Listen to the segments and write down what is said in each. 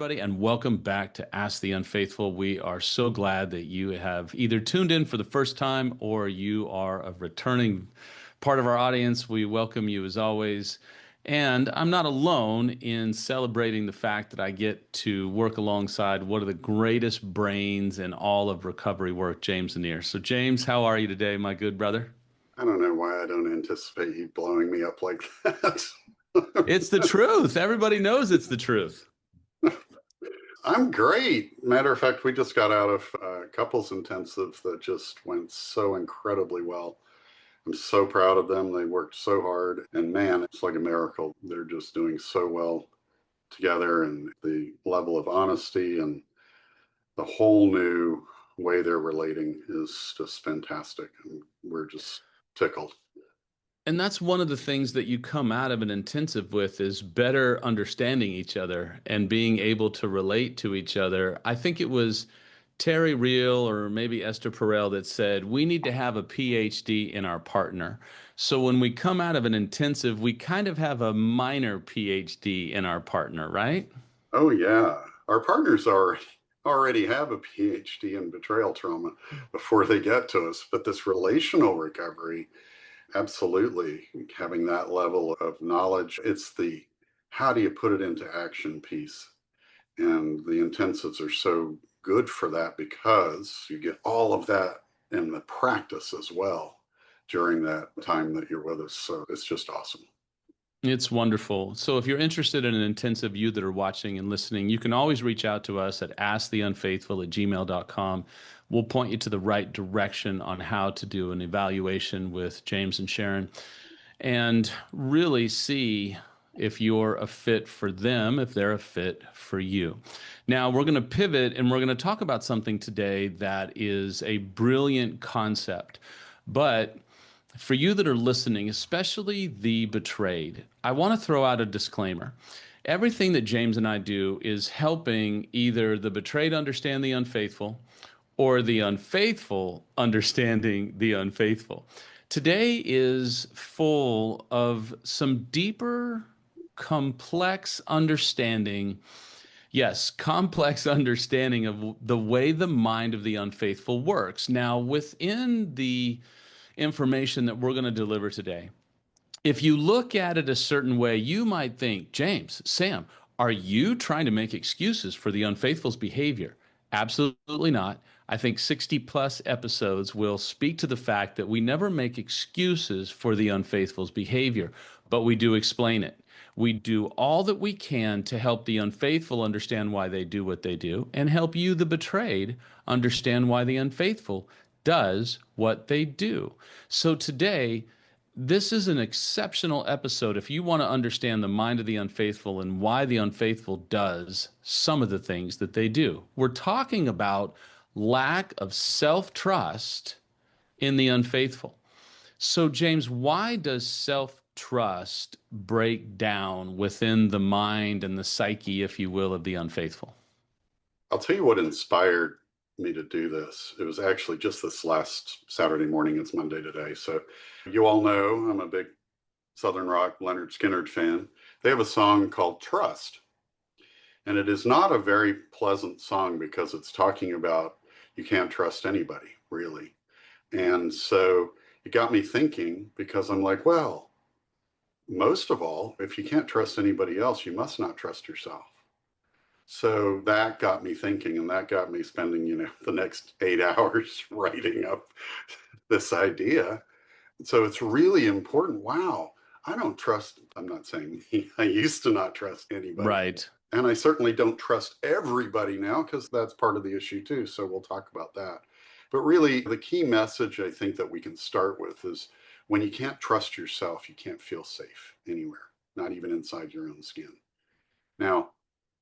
everybody, and welcome back to Ask the Unfaithful. We are so glad that you have either tuned in for the first time or you are a returning part of our audience. We welcome you as always. And I'm not alone in celebrating the fact that I get to work alongside one of the greatest brains in all of recovery work, James Lanier. So, James, how are you today, my good brother? I don't know why I don't anticipate you blowing me up like that. It's the truth. Everybody knows it's the truth. I'm great. Matter of fact, we just got out of couples intensive that just went so incredibly well. I'm so proud of them. They worked so hard, and man, it's like a miracle. They're just doing so well together, and the level of honesty and the whole new way they're relating is just fantastic. And we're just tickled. And that's one of the things that you come out of an intensive with is better understanding each other and being able to relate to each other. I think it was Terry Real or maybe Esther Perel that said, we need to have a PhD in our partner. So when we come out of an intensive, we kind of have a minor PhD in our partner, right? Oh yeah, our partners already have a PhD in betrayal trauma before they get to us. But this relational recovery, absolutely having that level of knowledge. It's the how do you put it into action piece. And the intensives are so good for that because you get all of that in the practice as well during that time that you're with us. So it's just awesome. It's wonderful. So if you're interested in an intensive, you that are watching and listening, you can always reach out to us at asktheunfaithful@gmail.com. We'll point you to the right direction on how to do an evaluation with James and Sharon and really see if you're a fit for them, if they're a fit for you. Now, we're going to pivot and we're going to talk about something today that is a brilliant concept. But for you that are listening, especially the betrayed, I want to throw out a disclaimer. Everything that James and I do is helping either the betrayed understand the unfaithful or the unfaithful understanding the unfaithful. Today is full of some deeper, complex understanding. Yes, complex understanding of the way the mind of the unfaithful works. Now, within the information that we're going to deliver today, if you look at it a certain way, you might think, James, Sam, are you trying to make excuses for the unfaithful's behavior? Absolutely not. I think 60 plus episodes will speak to the fact that we never make excuses for the unfaithful's behavior, but we do explain it. We do all that we can to help the unfaithful understand why they do what they do and help you, the betrayed, understand why the unfaithful does what they do. So today, this is an exceptional episode if you want to understand the mind of the unfaithful and why the unfaithful does some of the things that they do. We're talking about lack of self-trust in the unfaithful. So, James, why does self-trust break down within the mind and the psyche, if you will, of the unfaithful? I'll tell you what inspired me to do this. It was actually just this last Saturday morning. It's Monday today. So you all know I'm a big Southern rock Leonard Skinner fan. They have a song called Trust. And it is not a very pleasant song because it's talking about you can't trust anybody, really. And so it got me thinking because I'm like, well, most of all, if you can't trust anybody else, you must not trust yourself. So that got me thinking, and that got me spending, the next 8 hours writing up this idea. So it's really important. Wow, I don't trust, I'm not saying me, I used to not trust anybody. Right. And I certainly don't trust everybody now because that's part of the issue too. So we'll talk about that. But really, the key message I think that we can start with is when you can't trust yourself, you can't feel safe anywhere, not even inside your own skin. Now,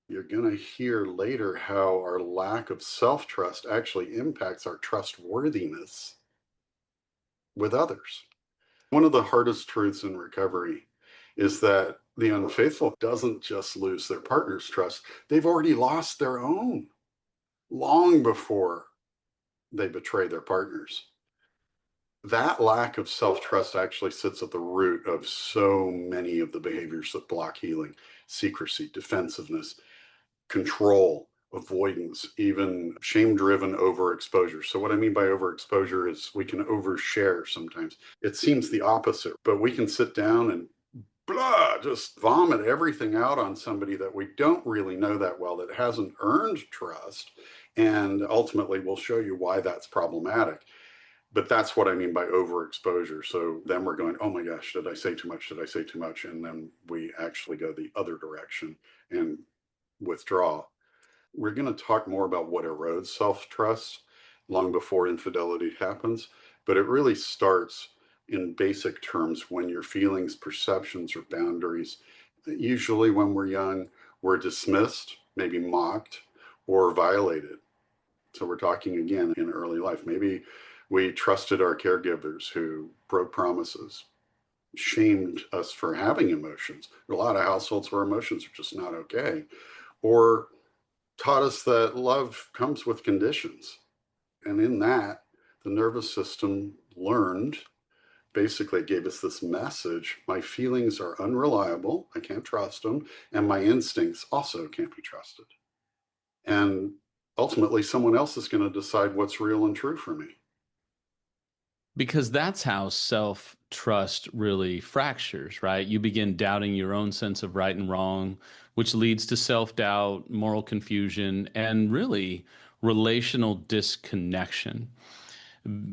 you're going to hear later how our lack of self trust actually impacts our trustworthiness with others. One of the hardest truths in recovery is that the unfaithful doesn't just lose their partner's trust, they've already lost their own long before they betray their partners. That lack of self trust actually sits at the root of so many of the behaviors that block healing: secrecy, defensiveness, control, avoidance, even shame-driven overexposure. So what I mean by overexposure is we can overshare sometimes. It seems the opposite, but we can sit down and just vomit everything out on somebody that we don't really know that well, that hasn't earned trust. And ultimately, we'll show you why that's problematic. But that's what I mean by overexposure. So then we're going, oh my gosh, did I say too much? Did I say too much? And then we actually go the other direction and withdraw. We're going to talk more about what erodes self trust long before infidelity happens, but it really starts in basic terms when your feelings, perceptions, or boundaries, usually when we're young, were dismissed, maybe mocked, or violated. So we're talking again in early life. Maybe we trusted our caregivers who broke promises, shamed us for having emotions. There are a lot of households where emotions are just not okay, or taught us that love comes with conditions. And in that, the nervous system learned, basically it gave us this message: my feelings are unreliable, I can't trust them, and my instincts also can't be trusted. And ultimately, someone else is going to decide what's real and true for me. Because that's how self trust really fractures, right? You begin doubting your own sense of right and wrong, which leads to self doubt, moral confusion, and really relational disconnection,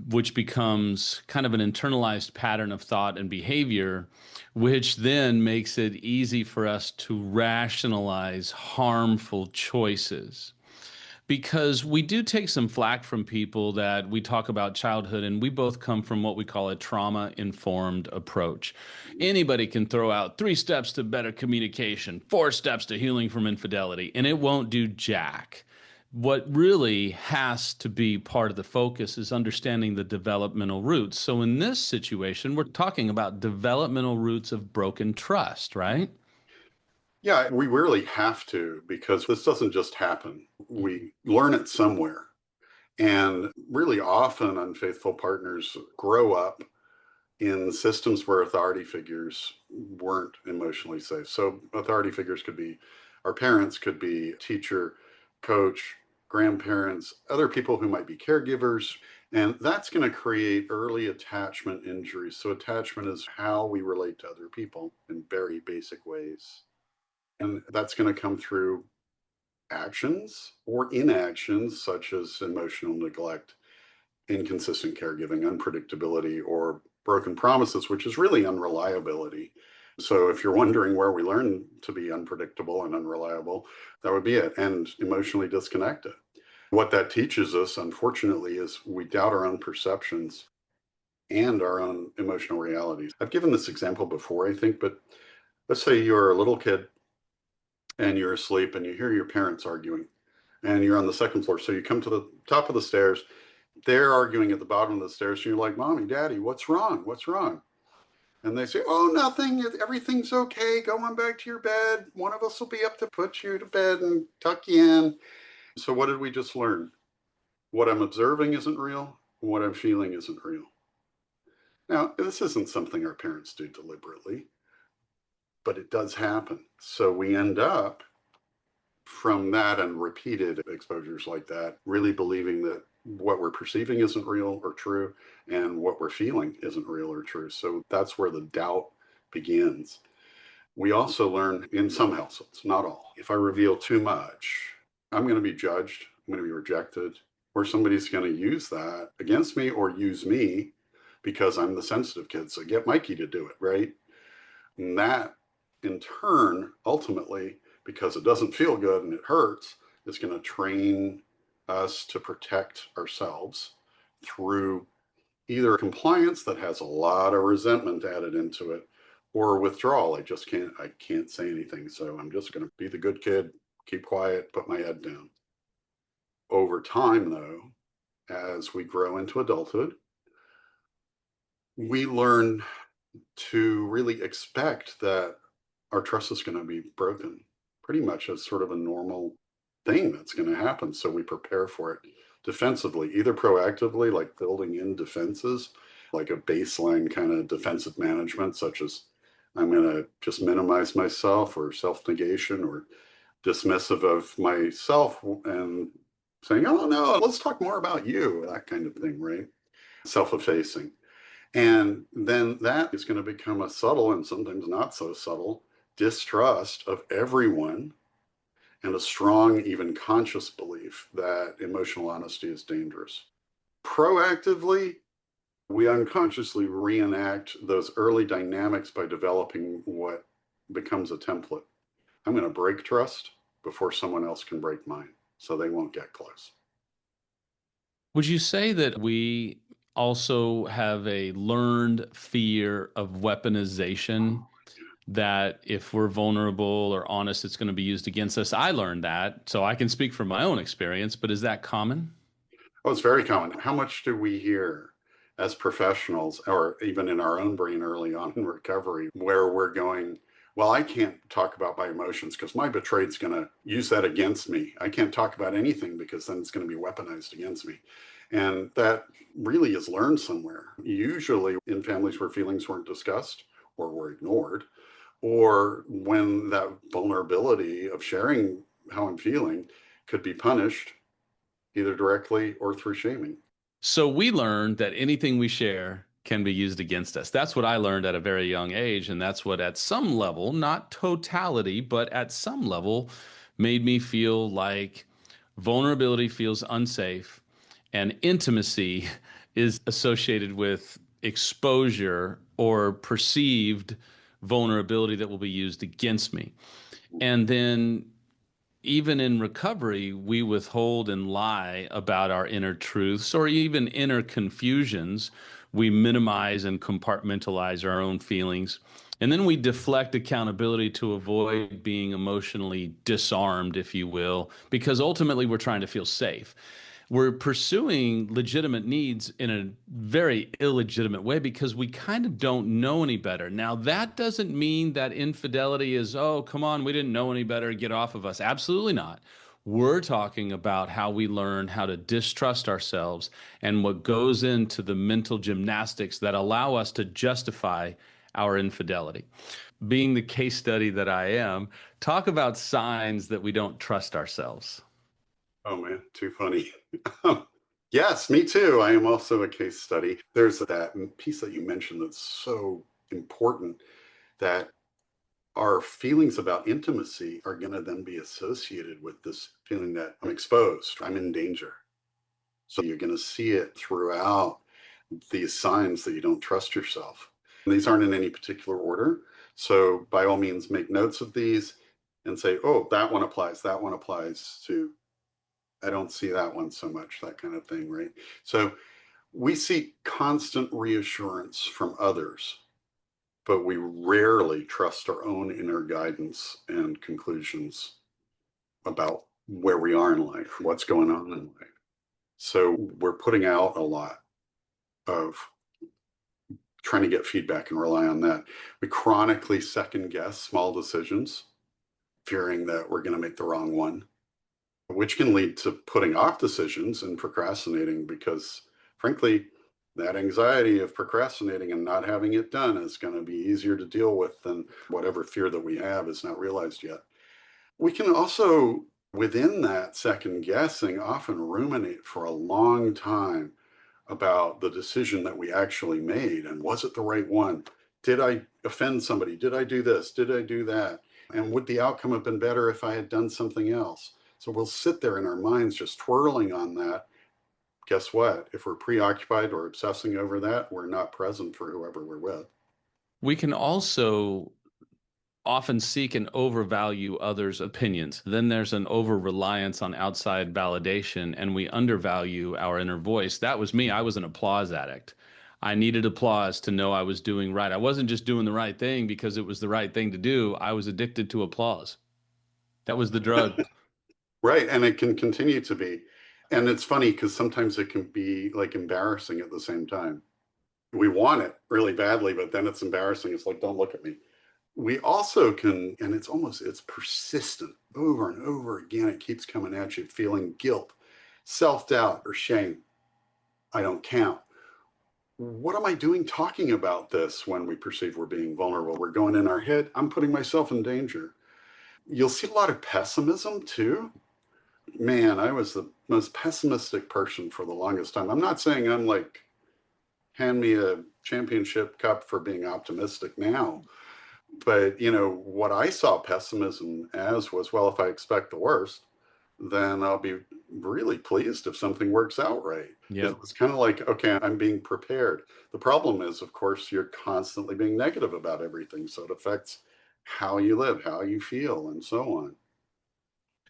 which becomes kind of an internalized pattern of thought and behavior, which then makes it easy for us to rationalize harmful choices. Because we do take some flack from people that we talk about childhood, and we both come from what we call a trauma informed approach. Anybody can throw out 3 steps to better communication, 4 steps to healing from infidelity, and it won't do jack. What really has to be part of the focus is understanding the developmental roots. So in this situation, we're talking about developmental roots of broken trust, right? Yeah, we really have to, because this doesn't just happen. We learn it somewhere. And really often, unfaithful partners grow up in systems where authority figures weren't emotionally safe. So, authority figures could be our parents, could be teacher, coach, grandparents, other people who might be caregivers. And that's going to create early attachment injuries. So, attachment is how we relate to other people in very basic ways. And that's going to come through actions or inactions, such as emotional neglect, inconsistent caregiving, unpredictability, or broken promises, which is really unreliability. So, if you're wondering where we learn to be unpredictable and unreliable, that would be it, and emotionally disconnected. What that teaches us, unfortunately, is we doubt our own perceptions and our own emotional realities. I've given this example before, I think, but let's say you're a little kid and you're asleep and you hear your parents arguing, and you're on the second floor. So you come to the top of the stairs, they're arguing at the bottom of the stairs. And you're like, Mommy, Daddy, what's wrong? What's wrong? And they say, oh, nothing. Everything's okay. Go on back to your bed. One of us will be up to put you to bed and tuck you in. So what did we just learn? What I'm observing isn't real. What I'm feeling isn't real. Now, this isn't something our parents do deliberately, but it does happen. So we end up, from that and repeated exposures like that, really believing that what we're perceiving isn't real or true, and what we're feeling isn't real or true. So that's where the doubt begins. We also learn in some households, not all, if I reveal too much, I'm going to be judged, I'm going to be rejected, or somebody's going to use that against me or use me because I'm the sensitive kid. So get Mikey to do it, right? And that, in turn, ultimately, because it doesn't feel good and it hurts, is going to train us to protect ourselves through either compliance that has a lot of resentment added into it, or withdrawal. I can't say anything. So I'm just going to be the good kid, keep quiet, put my head down. Over time, though, as we grow into adulthood, we learn to really expect that our trust is going to be broken pretty much as sort of a normal thing that's going to happen. So we prepare for it defensively, either proactively, like building in defenses, like a baseline kind of defensive management, such as I'm going to just minimize myself, or self negation, or dismissive of myself and saying, oh, no, let's talk more about you, that kind of thing, right? Self-effacing. And then that is going to become a subtle and sometimes not so subtle distrust of everyone and a strong, even conscious belief that emotional honesty is dangerous. Proactively, we unconsciously reenact those early dynamics by developing what becomes a template. I'm going to break trust before someone else can break mine, so they won't get close. Would you say that we also have a learned fear of weaponization? That if we're vulnerable or honest, it's going to be used against us. I learned that, so I can speak from my own experience, but is that common? Oh, it's very common. How much do we hear as professionals, or even in our own brain early on in recovery, where we're going, well, I can't talk about my emotions because my betrayed's going to use that against me. I can't talk about anything because then it's going to be weaponized against me. And that really is learned somewhere, usually in families where feelings weren't discussed or were ignored, or when that vulnerability of sharing how I'm feeling could be punished either directly or through shaming. So we learned that anything we share can be used against us. That's what I learned at a very young age. And that's what, at some level, not totality, but at some level, made me feel like vulnerability feels unsafe and intimacy is associated with exposure or perceived vulnerability that will be used against me. And then even in recovery, we withhold and lie about our inner truths or even inner confusions. We minimize and compartmentalize our own feelings. And then we deflect accountability to avoid being emotionally disarmed, if you will, because ultimately we're trying to feel safe. We're pursuing legitimate needs in a very illegitimate way because we kind of don't know any better. Now, that doesn't mean that infidelity is, oh, come on, we didn't know any better, get off of us. Absolutely not. We're talking about how we learn how to distrust ourselves and what goes into the mental gymnastics that allow us to justify our infidelity. Being the case study that I am, talk about signs that we don't trust ourselves. Oh man, too funny. Yes, me too. I am also a case study. There's that piece that you mentioned that's so important, that our feelings about intimacy are going to then be associated with this feeling that I'm exposed, I'm in danger. So you're going to see it throughout these signs that you don't trust yourself. And these aren't in any particular order. So by all means, make notes of these and say, oh, that one applies. That one applies to, I don't see that one so much, that kind of thing, right? So we seek constant reassurance from others, but we rarely trust our own inner guidance and conclusions about where we are in life, what's going on in life. So we're putting out a lot of trying to get feedback and rely on that. We chronically second guess small decisions, fearing that we're going to make the wrong one, which can lead to putting off decisions and procrastinating because, frankly, that anxiety of procrastinating and not having it done is going to be easier to deal with than whatever fear that we have is not realized yet. We can also, within that second guessing, often ruminate for a long time about the decision that we actually made and was it the right one? Did I offend somebody? Did I do this? Did I do that? And would the outcome have been better if I had done something else? So we'll sit there in our minds just twirling on that. Guess what? If we're preoccupied or obsessing over that, we're not present for whoever we're with. We can also often seek and overvalue others' opinions. Then there's an over reliance on outside validation, and we undervalue our inner voice. That was me. I was an applause addict. I needed applause to know I was doing right. I wasn't just doing the right thing because it was the right thing to do. I was addicted to applause. That was the drug. Right. And it can continue to be. And it's funny because sometimes it can be like embarrassing at the same time. We want it really badly, but then it's embarrassing. It's like, don't look at me. We also can, and it's persistent over and over again. It keeps coming at you, feeling guilt, self doubt, or shame. I don't count. What am I doing talking about this when we perceive we're being vulnerable? We're going in our head, I'm putting myself in danger. You'll see a lot of pessimism too. Man, I was the most pessimistic person for the longest time. I'm not saying I'm like, hand me a championship cup for being optimistic now. But, what I saw pessimism as was, well, if I expect the worst, then I'll be really pleased if something works out right. Yep. It was kind of like, okay, I'm being prepared. The problem is, of course, you're constantly being negative about everything. So it affects how you live, how you feel, and so on.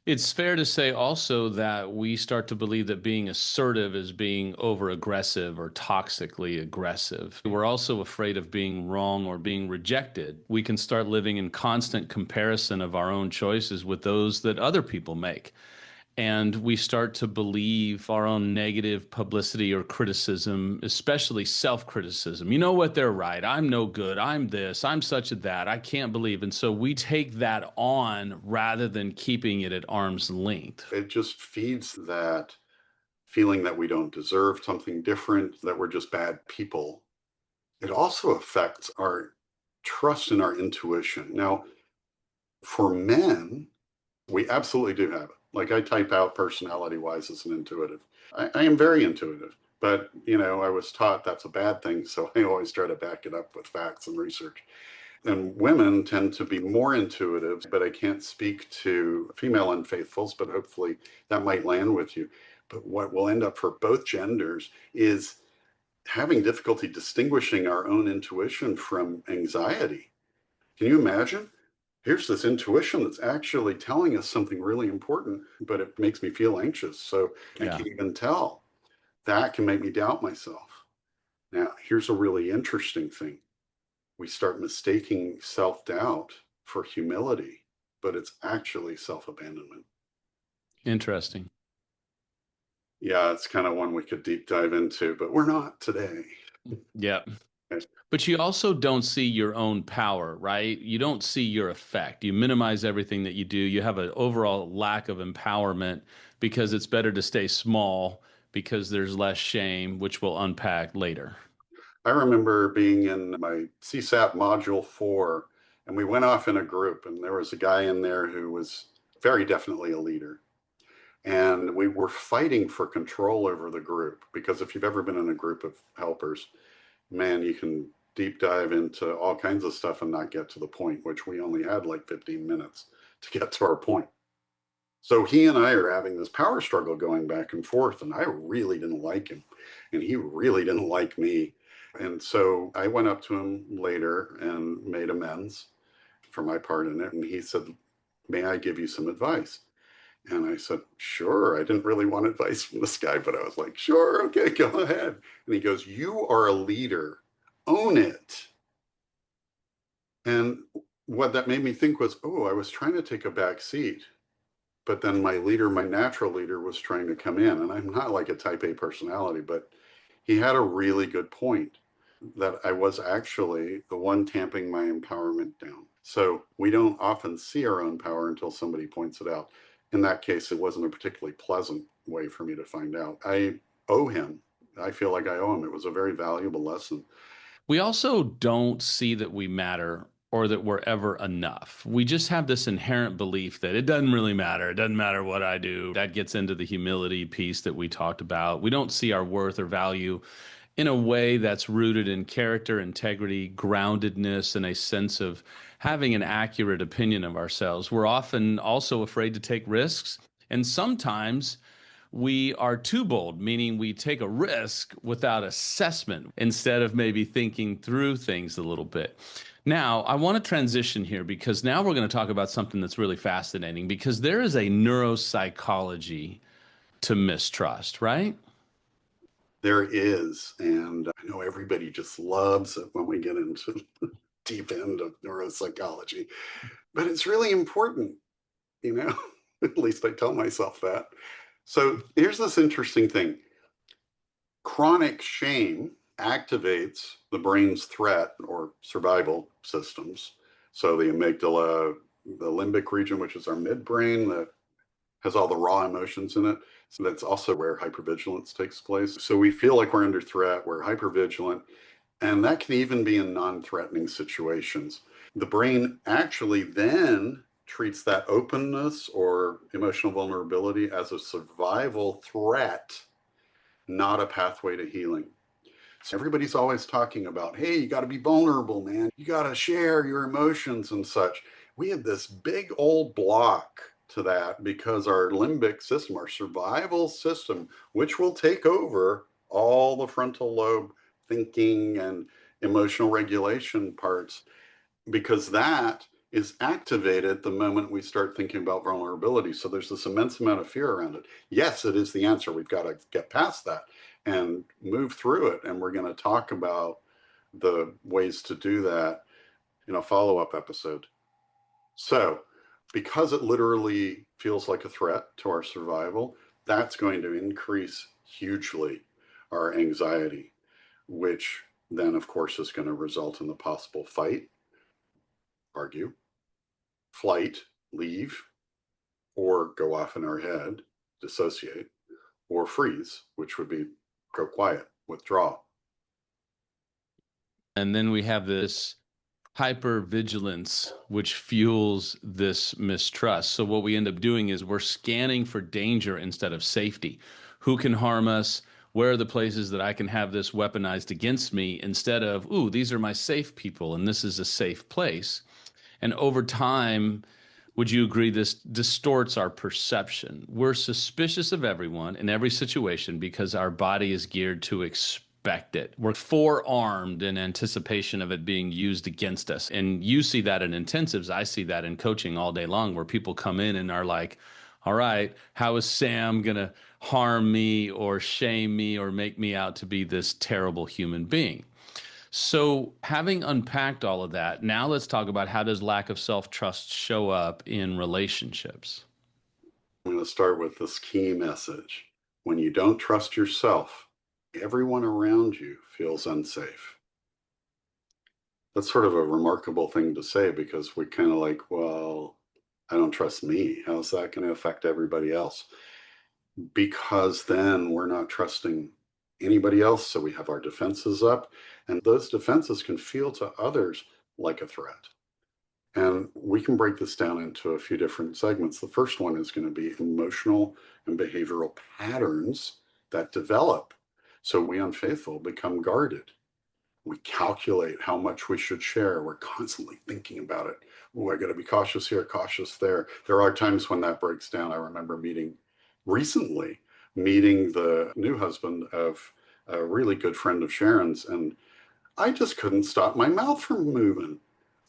It's fair to say also that we start to believe that being assertive is being over aggressive or toxically aggressive. We're also afraid of being wrong or being rejected. We can start living in constant comparison of our own choices with those that other people make. And we start to believe our own negative publicity or criticism, especially self-criticism. You know what? They're right. I'm no good. I'm this. I'm such a that. I can't believe. And so we take that on rather than keeping it at arm's length. It just feeds that feeling that we don't deserve something different, that we're just bad people. It also affects our trust in our intuition. Now, for men, we absolutely do have it. Like I type out personality wise as an intuitive. I am very intuitive, but I was taught that's a bad thing. So I always try to back it up with facts and research. And women tend to be more intuitive, but I can't speak to female unfaithfuls, but hopefully that might land with you. But what will end up for both genders is having difficulty distinguishing our own intuition from anxiety. Can you imagine? Here's this intuition that's actually telling us something really important, but it makes me feel anxious. So I Yeah. can't even tell. That can make me doubt myself. Now, here's a really interesting thing. We start mistaking self doubt for humility, but it's actually self abandonment. Interesting. Yeah, it's kind of one we could deep dive into, but we're not today. Yeah. But you also don't see your own power, right? You don't see your effect. You minimize everything that you do. You have an overall lack of empowerment because it's better to stay small because there's less shame, which we'll unpack later. I remember being in my CSAT module 4, and we went off in a group, and there was a guy in there who was very definitely a leader. And we were fighting for control over the group because if you've ever been in a group of helpers, man, you can deep dive into all kinds of stuff and not get to the point, which we only had like 15 minutes to get to our point. So he and I are having this power struggle going back and forth, and I really didn't like him, and he really didn't like me. And so I went up to him later and made amends for my part in it. And he said, "May I give you some advice?" And I said, "Sure." I didn't really want advice from this guy, but I was like, "Sure, okay, go ahead." And he goes, "You are a leader, own it." And what that made me think was, oh, I was trying to take a back seat, but then my leader, my natural leader, was trying to come in. And I'm not like a type A personality, but he had a really good point that I was actually the one tamping my empowerment down. So we don't often see our own power until somebody points it out. In that case, it wasn't a particularly pleasant way for me to find out. I owe him. I feel like I owe him. It was a very valuable lesson. We also don't see that we matter or that we're ever enough. We just have this inherent belief that it doesn't really matter. It doesn't matter what I do. That gets into the humility piece that we talked about. We don't see our worth or value in a way that's rooted in character, integrity, groundedness, and a sense of having an accurate opinion of ourselves. We're often also afraid to take risks. And sometimes we are too bold, meaning we take a risk without assessment instead of maybe thinking through things a little bit. Now, I want to transition here because now we're going to talk about something that's really fascinating because there is a neuropsychology to mistrust, right? There is, and I know everybody just loves it when we get into the deep end of neuropsychology, but it's really important, you know, at least I tell myself that. So here's this interesting thing. Chronic shame activates the brain's threat or survival systems. So the amygdala, the limbic region, which is our midbrain that has all the raw emotions in it. So that's also where hypervigilance takes place. So we feel like we're under threat, we're hypervigilant, and that can even be in non threatening situations. The brain actually then treats that openness or emotional vulnerability as a survival threat, not a pathway to healing. So everybody's always talking about, hey, you got to be vulnerable, man. You got to share your emotions and such. We have this big old block to that because our limbic system, our survival system, which will take over all the frontal lobe thinking and emotional regulation parts, because that is activated the moment we start thinking about vulnerability. So there's this immense amount of fear around it. Yes, it is the answer. We've got to get past that and move through it. And we're going to talk about the ways to do that in a follow-up episode. So because it literally feels like a threat to our survival, that's going to increase hugely our anxiety, which then, of course, is going to result in the possible fight, argue, flight, leave, or go off in our head, dissociate, or freeze, which would be go quiet, withdraw. And then we have this hypervigilance, which fuels this mistrust. So what we end up doing is we're scanning for danger instead of safety. Who can harm us? Where are the places that I can have this weaponized against me, instead of, ooh, these are my safe people and this is a safe place. And over time, would you agree this distorts our perception? We're suspicious of everyone in every situation because our body is geared to expect it. We're forearmed in anticipation of it being used against us. And you see that in intensives. I see that in coaching all day long, where people come in and are like, all right, how is Sam going to harm me or shame me or make me out to be this terrible human being? So, having unpacked all of that, now let's talk about how does lack of self-trust show up in relationships? I'm going to start with this key message. When you don't trust yourself, everyone around you feels unsafe. That's sort of a remarkable thing to say because we kind of like, well, I don't trust me. How's that going to affect everybody else? Because then we're not trusting anybody else. So we have our defenses up, and those defenses can feel to others like a threat. And we can break this down into a few different segments. The first one is going to be emotional and behavioral patterns that develop. So we unfaithful become guarded. We calculate how much we should share. We're constantly thinking about it. Oh, I got to be cautious here, cautious there. There are times when that breaks down. I remember recently meeting the new husband of a really good friend of Sharon's, and I just couldn't stop my mouth from moving.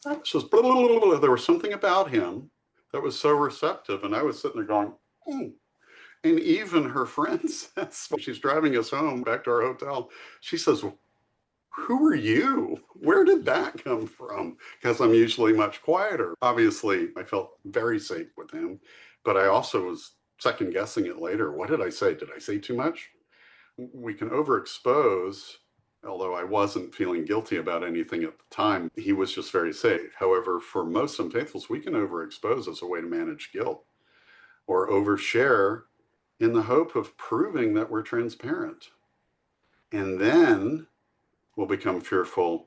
I was just, blah, blah, blah, blah. There was something about him that was so receptive, and I was sitting there going, hmm. And even her friend says, when she's driving us home back to our hotel, she says, who are you? Where did that come from? Because I'm usually much quieter. Obviously, I felt very safe with him, but I also was second guessing it later. What did I say? Did I say too much? We can overexpose, although I wasn't feeling guilty about anything at the time. He was just very safe. However, for most unfaithfuls, we can overexpose as a way to manage guilt or overshare in the hope of proving that we're transparent. And then we'll become fearful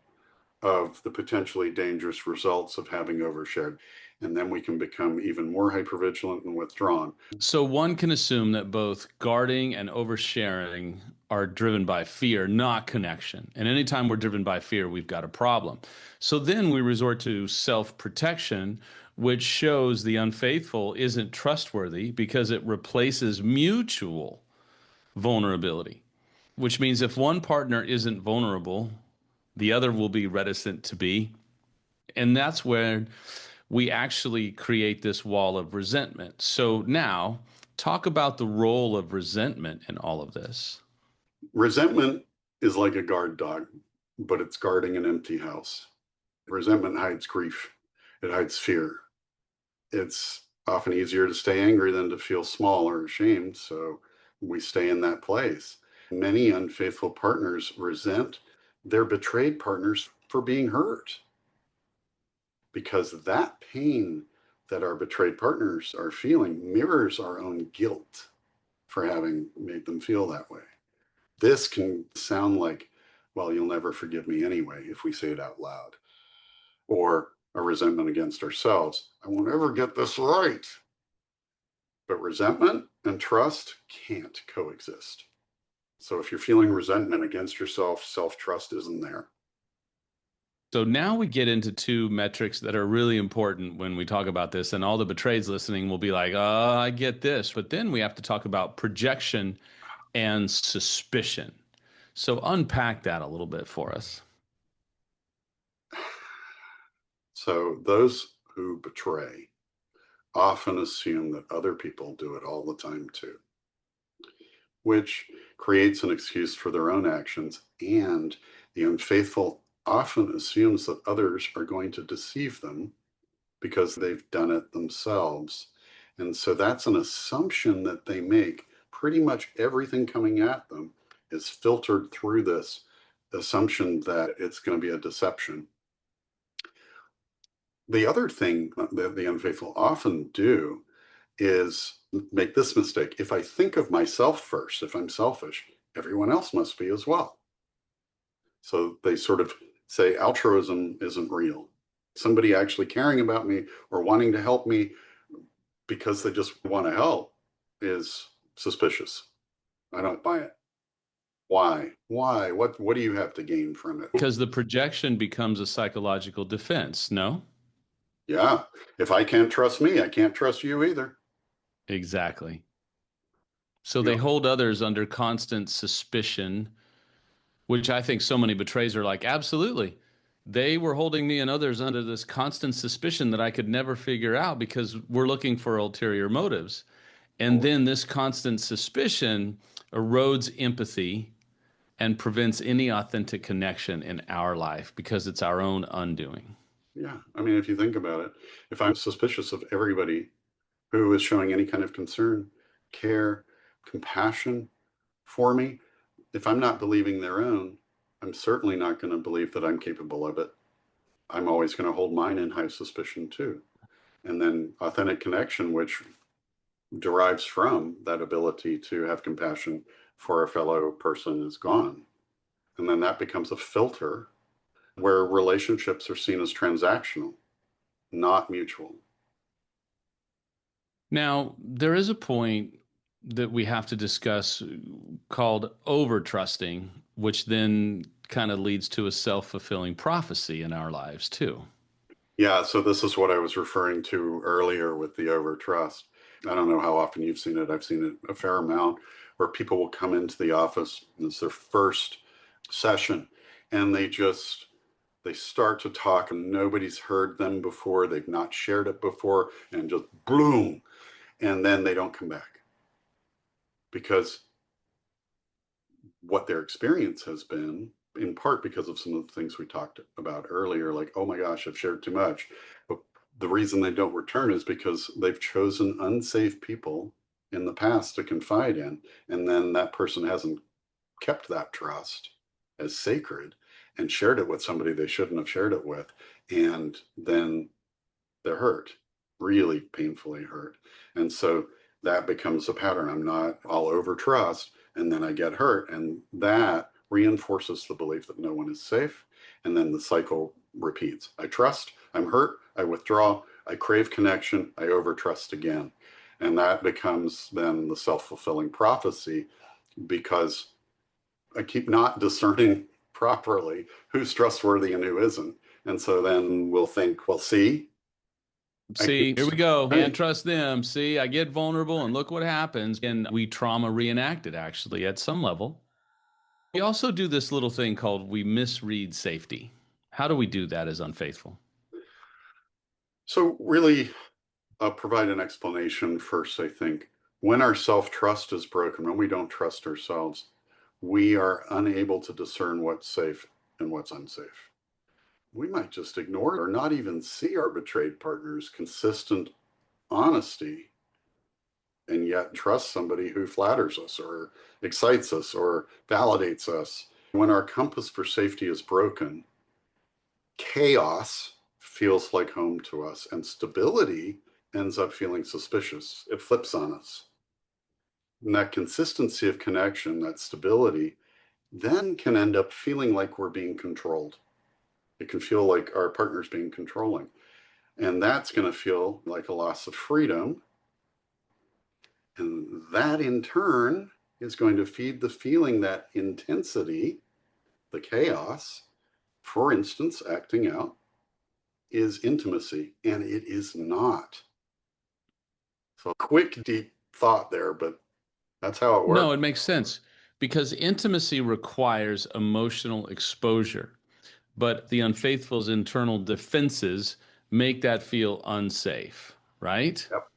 of the potentially dangerous results of having overshared. And then we can become even more hypervigilant and withdrawn. So, one can assume that both guarding and oversharing are driven by fear, not connection. And anytime we're driven by fear, we've got a problem. So, then we resort to self protection, which shows the unfaithful isn't trustworthy because it replaces mutual vulnerability, which means if one partner isn't vulnerable, the other will be reticent to be. And that's where we actually create this wall of resentment. So now, talk about the role of resentment in all of this. Resentment is like a guard dog, but it's guarding an empty house. Resentment hides grief, it hides fear. It's often easier to stay angry than to feel small or ashamed. So we stay in that place. Many unfaithful partners resent their betrayed partners for being hurt because that pain that our betrayed partners are feeling mirrors our own guilt for having made them feel that way. This can sound like, well, you'll never forgive me anyway if we say it out loud. Or a resentment against ourselves. I won't ever get this right. But resentment and trust can't coexist. So if you're feeling resentment against yourself, self-trust isn't there. So now we get into two metrics that are really important when we talk about this, and all the betrays listening will be like, "Oh, I get this." But then we have to talk about projection and suspicion. So unpack that a little bit for us. So those who betray often assume that other people do it all the time too, which creates an excuse for their own actions. And the unfaithful often assumes that others are going to deceive them because they've done it themselves. And so that's an assumption that they make. Pretty much everything coming at them is filtered through this assumption that it's going to be a deception. The other thing that the unfaithful often do is make this mistake. If I think of myself first, if I'm selfish, everyone else must be as well. So they sort of say altruism isn't real. Somebody actually caring about me or wanting to help me because they just want to help is suspicious. I don't buy it. Why? Why? What do you have to gain from it? Because the projection becomes a psychological defense, no? Yeah. If I can't trust me, I can't trust you either. Exactly. So You they know, hold others under constant suspicion, which I think so many betrays are like, absolutely. They were holding me and others under this constant suspicion that I could never figure out because we're looking for ulterior motives. And then this constant suspicion erodes empathy and prevents any authentic connection in our life because it's our own undoing. yeah. I mean, if you think about it, if I'm suspicious of everybody who is showing any kind of concern, care, compassion for me, if I'm not believing their own, I'm certainly not going to believe that I'm capable of it. I'm always going to hold mine in high suspicion too. And then authentic connection, which derives from that ability to have compassion for a fellow person, is gone. And then that becomes a filter where relationships are seen as transactional, not mutual. Now, there is a point that we have to discuss called over trusting, which then kind of leads to a self fulfilling prophecy in our lives, too. Yeah, so this is what I was referring to earlier with the overtrust. I don't know how often you've seen it. I've seen it a fair amount where people will come into the office and it's their first session and they start to talk and nobody's heard them before. They've not shared it before and just bloom. And then they don't come back because what their experience has been, in part because of some of the things we talked about earlier, like, oh my gosh, I've shared too much. But the reason they don't return is because they've chosen unsafe people in the past to confide in. And then that person hasn't kept that trust as sacred and shared it with somebody they shouldn't have shared it with. And then they're hurt, really painfully hurt. And so that becomes a pattern. I'm not all over trust, and then I get hurt. And that reinforces the belief that no one is safe. And then the cycle repeats. I trust, I'm hurt, I withdraw, I crave connection, I overtrust again. And that becomes then the self fulfilling prophecy because I keep not discerning properly who's trustworthy and who isn't. And so then we'll think, well, see, I See, keep here we go. Can't right. trust them. See, I get vulnerable and look what happens. And we trauma reenact it actually at some level. We also do this little thing called we misread safety. How do we do that as unfaithful? So, really, provide an explanation first, I think. When our self trust is broken, when we don't trust ourselves, we are unable to discern what's safe and what's unsafe. We might just ignore it or not even see our betrayed partner's consistent honesty and yet trust somebody who flatters us or excites us or validates us. When our compass for safety is broken, chaos feels like home to us, and stability ends up feeling suspicious. It flips on us. And that consistency of connection, that stability, then can end up feeling like we're being controlled. It can feel like our partner's being controlling. And that's going to feel like a loss of freedom. And that in turn is going to feed the feeling that intensity, the chaos, for instance, acting out, is intimacy. And it is not. So, quick, deep thought there, but that's how it No, works. it makes sense because intimacy requires emotional exposure, but the unfaithful's internal defenses make that feel unsafe, right? Yep.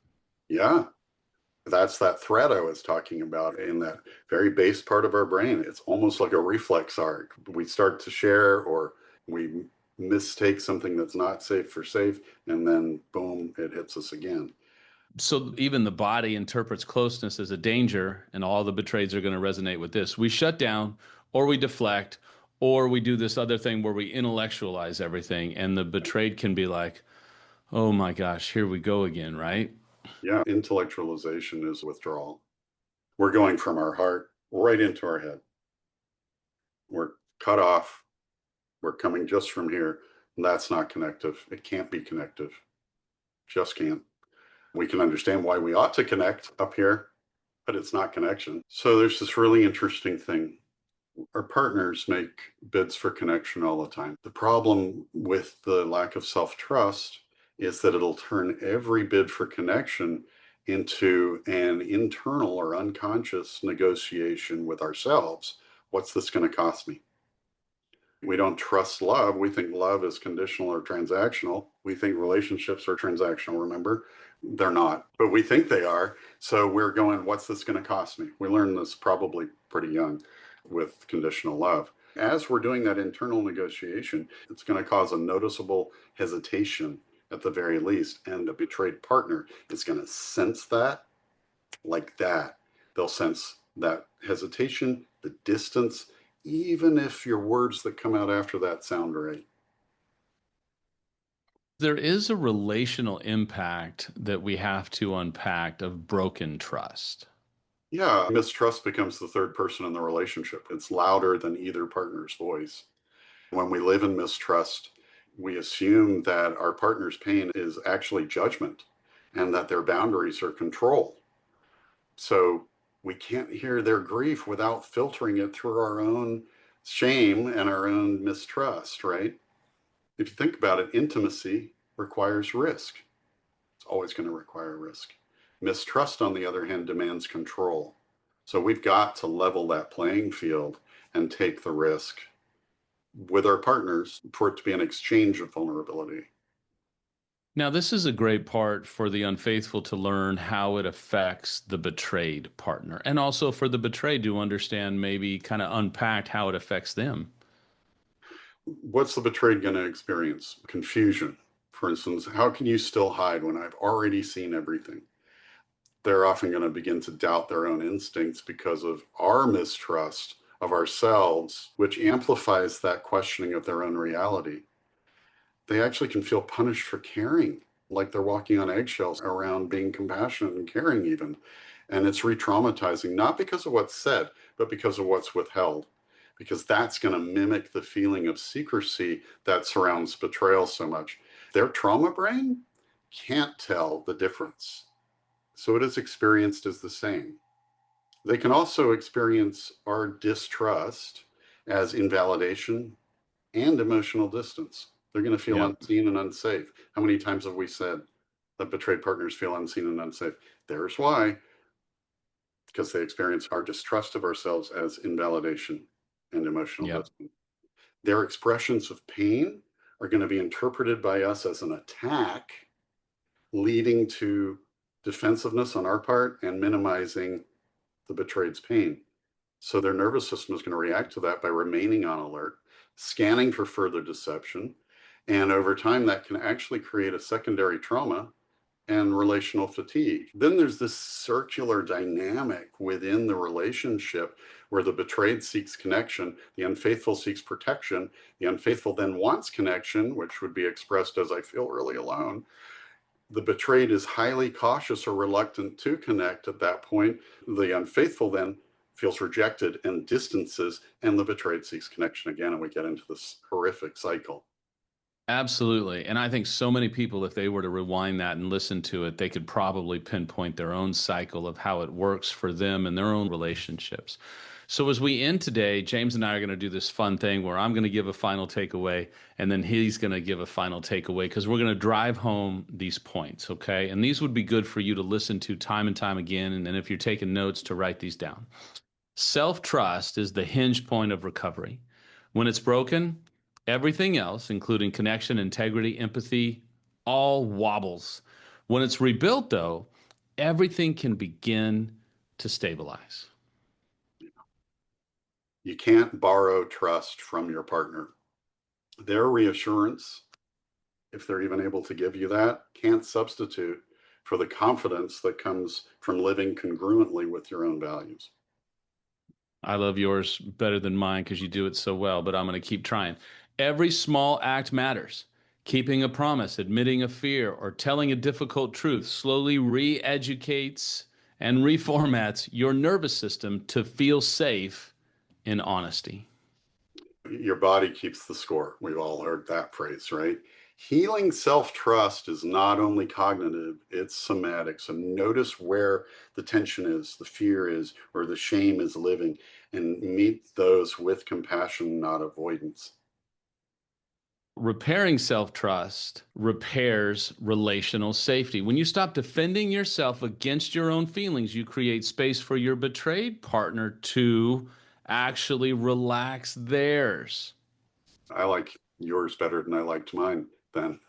Yeah. That's that thread I was talking about in that very base part of our brain. It's almost like a reflex arc. We start to share or we mistake something that's not safe for safe, and then boom, it hits us again. So even the body interprets closeness as a danger, and all the betrayeds are going to resonate with this. We shut down, or we deflect, or we do this other thing where we intellectualize everything, and the betrayed can be like, oh my gosh, here we go again, right? Yeah, intellectualization is withdrawal. We're going from our heart right into our head. We're cut off. We're coming just from here. And that's not connective. It can't be connective. Just can't. We can understand why we ought to connect up here, but it's not connection. So there's this really interesting thing. Our partners make bids for connection all the time. The problem with the lack of self trust is that it'll turn every bid for connection into an internal or unconscious negotiation with ourselves. What's this going to cost me? We don't trust love. We think love is conditional or transactional. We think relationships are transactional, remember? They're not, but we think they are. So we're going, what's this going to cost me? We learned this probably pretty young with conditional love. As we're doing that internal negotiation, it's going to cause a noticeable hesitation at the very least. And a betrayed partner is going to sense that like that. They'll sense that hesitation, the distance, even if your words that come out after that sound right. There is a relational impact that we have to unpack of broken trust. Yeah, mistrust becomes the third person in the relationship. It's louder than either partner's voice. When we live in mistrust, we assume that our partner's pain is actually judgment and that their boundaries are control. So we can't hear their grief without filtering it through our own shame and our own mistrust, right? If you think about it, intimacy requires risk. It's always going to require risk. Mistrust, on the other hand, demands control. So we've got to level that playing field and take the risk with our partners for it to be an exchange of vulnerability. Now, this is a great part for the unfaithful to learn how it affects the betrayed partner, and also for the betrayed to understand, maybe kind of unpack how it affects them. What's the betrayed going to experience? Confusion. For instance, how can you still hide when I've already seen everything? They're often going to begin to doubt their own instincts because of our mistrust of ourselves, which amplifies that questioning of their own reality. They actually can feel punished for caring, like they're walking on eggshells around being compassionate and caring, even. And it's re traumatizing, not because of what's said, but because of what's withheld, because that's going to mimic the feeling of secrecy that surrounds betrayal so much. Their trauma brain can't tell the difference. So it is experienced as the same. They can also experience our distrust as invalidation and emotional distance. They're going to feel Yep. unseen and unsafe. How many times have we said that betrayed partners feel unseen and unsafe? There's why, because they experience our distrust of ourselves as invalidation and emotional Yep. distance. Their expressions of pain are going to be interpreted by us as an attack, leading to defensiveness on our part and minimizing the betrayed's pain. So their nervous system is going to react to that by remaining on alert, scanning for further deception. And over time, that can actually create a secondary trauma and relational fatigue. Then there's this circular dynamic within the relationship where the betrayed seeks connection, the unfaithful seeks protection, the unfaithful then wants connection, which would be expressed as I feel really alone. The betrayed is highly cautious or reluctant to connect at that point. The unfaithful then feels rejected and distances, and the betrayed seeks connection again, and we get into this horrific cycle. Absolutely. And I think so many people, if they were to rewind that and listen to it, they could probably pinpoint their own cycle of how it works for them and their own relationships. So, as we end today, James and I are going to do this fun thing where I'm going to give a final takeaway and then he's going to give a final takeaway because we're going to drive home these points. Okay. And these would be good for you to listen to time and time again. And then if you're taking notes, to write these down. Self trust is the hinge point of recovery. When it's broken, everything else, including connection, integrity, empathy, all wobbles. When it's rebuilt, though, everything can begin to stabilize. You can't borrow trust from your partner. Their reassurance, if they're even able to give you that, can't substitute for the confidence that comes from living congruently with your own values. I love yours better than mine because you do it so well, but I'm going to keep trying. Every small act matters. Keeping a promise, admitting a fear, or telling a difficult truth slowly re educates and reformats your nervous system to feel safe in honesty. Your body keeps the score. We've all heard that phrase, right? Healing self trust is not only cognitive, it's somatic. So notice where the tension is, the fear is, or the shame is living, and meet those with compassion, not avoidance. Repairing self trust repairs relational safety. When you stop defending yourself against your own feelings, you create space for your betrayed partner to actually relax theirs. I like yours better than I liked mine then.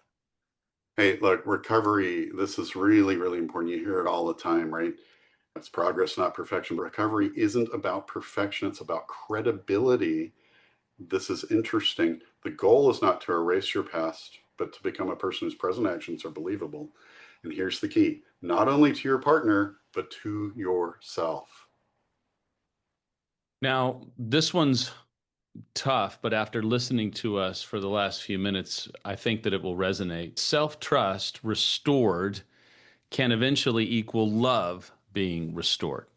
Hey, look, recovery, this is really, really important. You hear it all the time, right? It's progress, not perfection. But recovery isn't about perfection, it's about credibility. This is interesting. The goal is not to erase your past, but to become a person whose present actions are believable. And here's the key, not only to your partner, but to yourself. Now, this one's tough, but after listening to us for the last few minutes, I think that it will resonate. Self trust restored can eventually equal love being restored.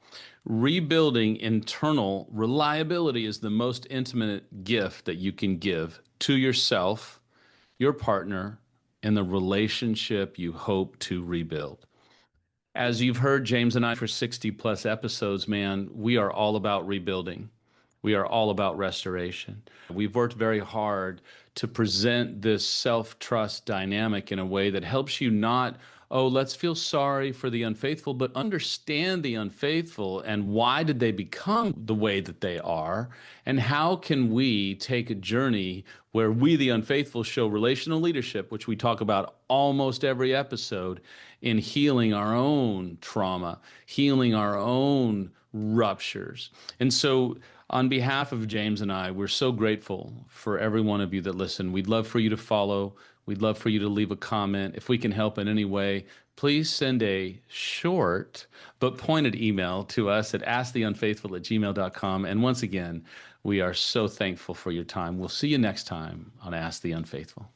Rebuilding internal reliability is the most intimate gift that you can give to yourself, your partner, and the relationship you hope to rebuild. As you've heard James and I for 60 plus episodes, man, we are all about rebuilding. We are all about restoration. We've worked very hard to present this self trust dynamic in a way that helps you not, oh, let's feel sorry for the unfaithful, but understand the unfaithful and why did they become the way that they are? And how can we take a journey where we, the unfaithful, show relational leadership, which we talk about almost every episode, in healing our own trauma, healing our own ruptures. And so, on behalf of James and I, we're so grateful for every one of you that listen. We'd love for you to follow. We'd love for you to leave a comment. If we can help in any way, please send a short but pointed email to us at asktheunfaithful@gmail.com. And once again, we are so thankful for your time. We'll see you next time on Ask the Unfaithful.